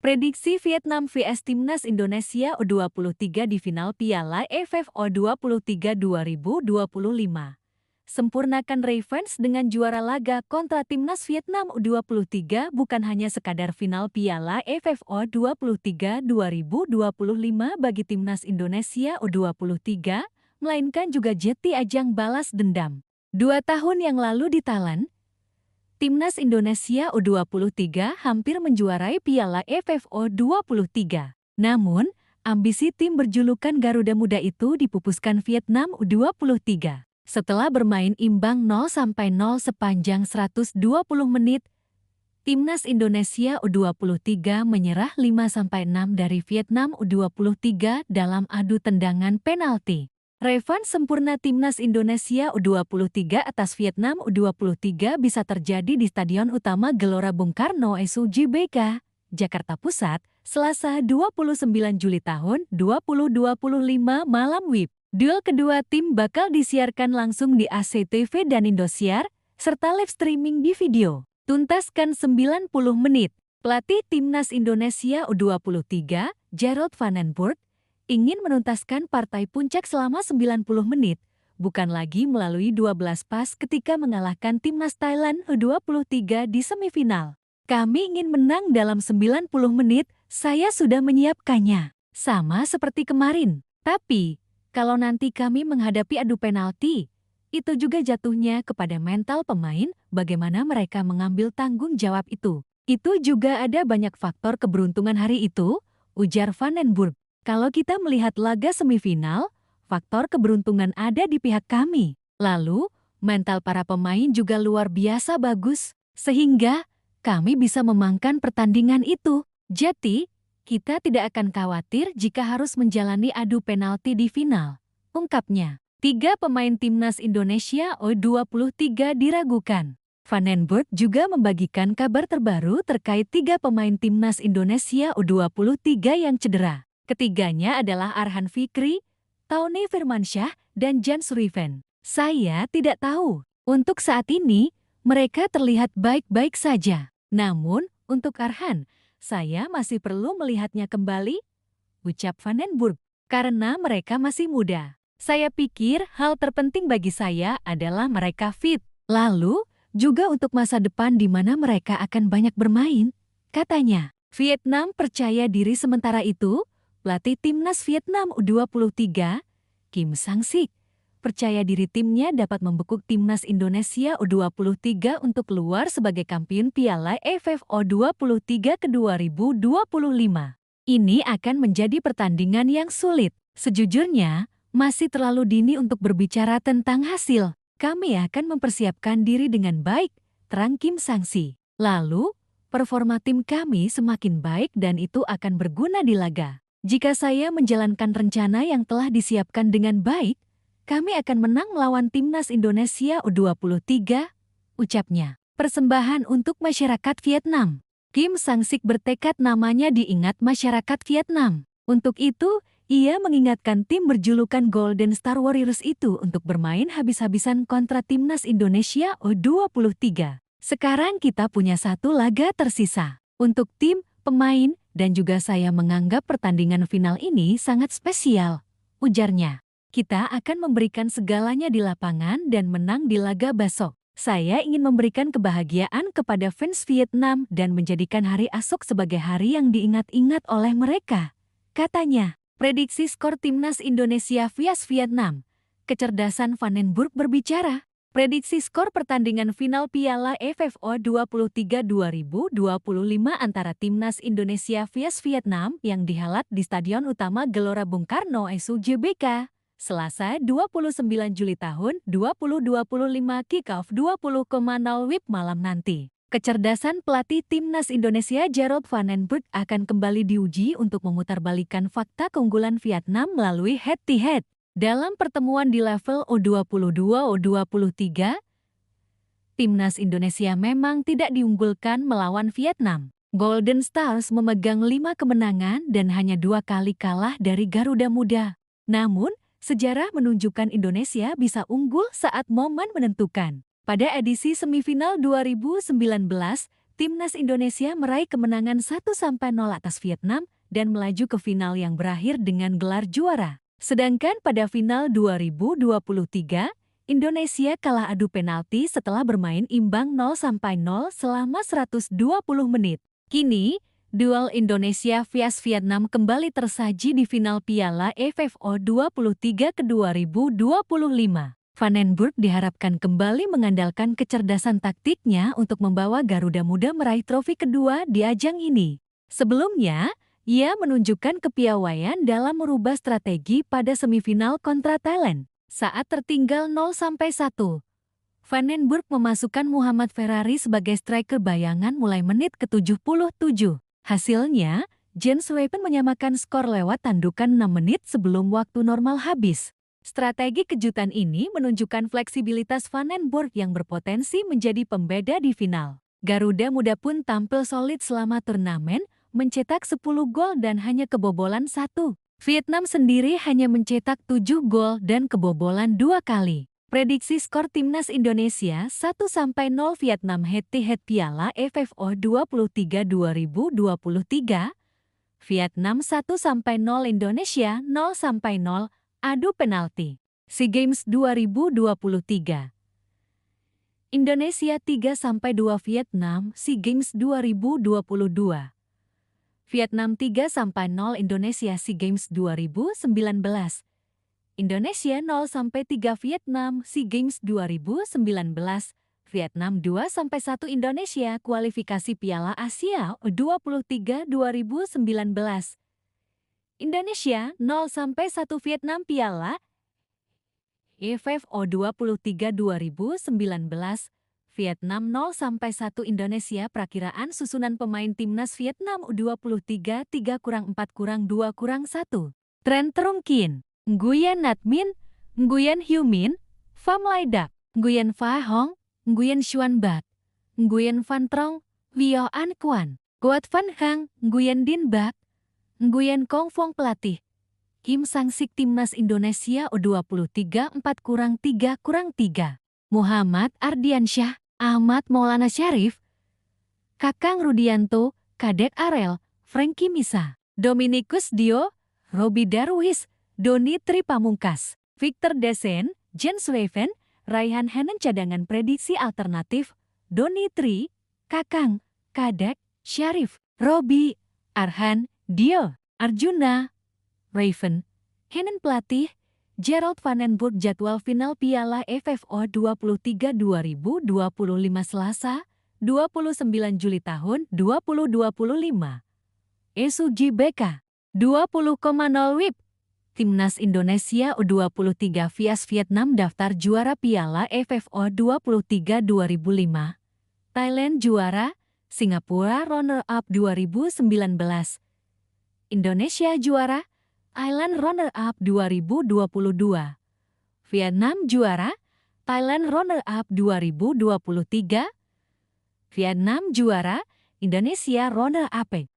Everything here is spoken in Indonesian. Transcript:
Prediksi Vietnam vs Timnas Indonesia U23 di final Piala AFF U23 2025. Sempurnakan revenge dengan juara laga kontra Timnas Vietnam U23 bukan hanya sekadar final Piala AFF U23 2025 bagi Timnas Indonesia U23, melainkan juga jadi ajang balas dendam. 2 tahun yang lalu di Thailand, Timnas Indonesia U23 hampir menjuarai Piala AFF U23. Namun, ambisi tim berjulukan Garuda Muda itu dipupuskan Vietnam U23. Setelah bermain imbang 0-0 sepanjang 120 menit, Timnas Indonesia U23 menyerah 5-6 dari Vietnam U23 dalam adu tendangan penalti. Revans sempurna Timnas Indonesia U23 atas Vietnam U23 bisa terjadi di Stadion Utama Gelora Bung Karno SUGBK, Jakarta Pusat, Selasa 29 Juli tahun 2025 malam WIB. Duel kedua tim bakal disiarkan langsung di ACTV dan Indosiar, serta live streaming di video. Tuntaskan 90 menit. Pelatih Timnas Indonesia U23, Gerald Van den Burg, ingin menuntaskan partai puncak selama 90 menit, bukan lagi melalui 12 pas ketika mengalahkan Timnas Thailand U23 di semifinal. Kami ingin menang dalam 90 menit, saya sudah menyiapkannya. Sama seperti kemarin. Tapi, kalau nanti kami menghadapi adu penalti, itu juga jatuhnya kepada mental pemain, bagaimana mereka mengambil tanggung jawab itu. Itu juga ada banyak faktor keberuntungan hari itu, ujar Van den Burg. Kalau kita melihat laga semifinal, faktor keberuntungan ada di pihak kami. Lalu, mental para pemain juga luar biasa bagus, sehingga kami bisa memenangkan pertandingan itu. Jadi, kita tidak akan khawatir jika harus menjalani adu penalti di final, ungkapnya. 3 pemain Timnas Indonesia U23 diragukan. Van den Burg juga membagikan kabar terbaru terkait 3 pemain Timnas Indonesia U23 yang cedera. Ketiganya adalah Arhan Fikri, Tony Firmansyah, dan Jan Suriven. Saya tidak tahu. Untuk saat ini, mereka terlihat baik-baik saja. Namun, untuk Arhan, saya masih perlu melihatnya kembali, ucap Van den Burg, karena mereka masih muda. Saya pikir hal terpenting bagi saya adalah mereka fit. Lalu, juga untuk masa depan di mana mereka akan banyak bermain, katanya. Vietnam percaya diri sementara itu, pelatih Timnas Vietnam U23, Kim Sang-sik, percaya diri timnya dapat membekuk Timnas Indonesia U23 untuk keluar sebagai kampiun Piala AFF U23 ke 2025. Ini akan menjadi pertandingan yang sulit. Sejujurnya, masih terlalu dini untuk berbicara tentang hasil. Kami akan mempersiapkan diri dengan baik, terang Kim Sang-sik. Lalu, performa tim kami semakin baik dan itu akan berguna di laga. Jika saya menjalankan rencana yang telah disiapkan dengan baik, kami akan menang melawan Timnas Indonesia U23, ucapnya. Persembahan untuk masyarakat Vietnam. Kim Sang-sik bertekad namanya diingat masyarakat Vietnam. Untuk itu, ia mengingatkan tim berjulukan Golden Star Warriors itu untuk bermain habis-habisan kontra Timnas Indonesia U23. Sekarang kita punya 1 laga tersisa. Untuk tim, pemain, dan juga saya menganggap pertandingan final ini sangat spesial, ujarnya. Kita akan memberikan segalanya di lapangan dan menang di laga besok. Saya ingin memberikan kebahagiaan kepada fans Vietnam dan menjadikan hari esok sebagai hari yang diingat-ingat oleh mereka, katanya. Prediksi skor Timnas Indonesia vs Vietnam. Kecerdasan Van den Burg berbicara. Prediksi skor pertandingan final Piala AFF U23 2025 antara Timnas Indonesia vs Vietnam yang dihelat di Stadion Utama Gelora Bung Karno SUGBK, Selasa 29 Juli tahun 2025 kick-off 20.00 WIB malam nanti. Kecerdasan pelatih Timnas Indonesia Gerald Van den Burg akan kembali diuji untuk memutarbalikkan fakta keunggulan Vietnam melalui head-to-head. Dalam pertemuan di level U22-U23, Timnas Indonesia memang tidak diunggulkan melawan Vietnam. Golden Stars memegang 5 kemenangan dan hanya 2 kali kalah dari Garuda Muda. Namun, sejarah menunjukkan Indonesia bisa unggul saat momen menentukan. Pada edisi semifinal 2019, Timnas Indonesia meraih kemenangan 1-0 atas Vietnam dan melaju ke final yang berakhir dengan gelar juara. Sedangkan pada final 2023, Indonesia kalah adu penalti setelah bermain imbang 0-0 selama 120 menit. Kini, duel Indonesia vs Vietnam kembali tersaji di final Piala AFF U23 ke 2025. Vandenberg diharapkan kembali mengandalkan kecerdasan taktiknya untuk membawa Garuda Muda meraih trofi kedua di ajang ini. Sebelumnya, ia menunjukkan kepiawaian dalam merubah strategi pada semifinal kontra Thailand. Saat tertinggal 0-1, Vandenberg memasukkan Muhammad Ferrari sebagai striker bayangan mulai menit ke-77. Hasilnya, Jens Weipen menyamakan skor lewat tandukan 6 menit sebelum waktu normal habis. Strategi kejutan ini menunjukkan fleksibilitas Vandenberg yang berpotensi menjadi pembeda di final. Garuda Muda pun tampil solid selama turnamen, mencetak 10 gol dan hanya kebobolan 1. Vietnam sendiri hanya mencetak 7 gol dan kebobolan 2 kali. Prediksi skor Timnas Indonesia 1-0 Vietnam head-to-head Piala AFF U23 2023. Vietnam 1-0 Indonesia 0-0 adu penalti. SEA Games 2023. Indonesia 3-2 Vietnam SEA Games 2022. Vietnam 3-0 Indonesia SEA Games 2019. Indonesia 0-3 Vietnam SEA Games 2019. Vietnam 2-1 Indonesia kualifikasi Piala Asia U23 2019. Indonesia 0-1 Vietnam Piala AFF U23 2019. Vietnam 0-1 Indonesia. Perakiraan susunan pemain Timnas Vietnam U23 3-4-2-1. Tren terungkin: Nguyen Nhat Minh, Nguyen Hue Minh, Pham Lai Dak, Nguyen Pha Hong, Nguyen Xuan Bat, Nguyen Van Trong, Vio An Quan, Quoc Van Hang, Nguyen Din Bak, Nguyen Kong Phong pelatih. Kim Sang-sik Timnas Indonesia U23 4-3-3. Muhammad Ardiansyah, Ahmad Maulana Syarif, Kakang Rudianto, Kadek Arel, Frankie Misa, Dominikus Dio, Robi Darwis, Doni Tri Pamungkas, Victor Desen, Jens Weipen, Raihan Henen. Cadangan prediksi alternatif: Doni Tri, Kakang, Kadek, Syarif, Robi, Arhan, Dio, Arjuna, Weipen, Henen pelatih, Gerald Vandenberg. Jadwal final Piala AFF U23 2025 Selasa, 29 Juli tahun 2025. Esugi BK 20,0 WIB. Timnas Indonesia U23 vs Vietnam. Daftar juara Piala AFF U23 2005. Thailand juara, Singapura runner-up 2019. Indonesia juara, Thailand runner-up 2022. Vietnam juara, Thailand runner-up 2023. Vietnam juara, Indonesia runner-up.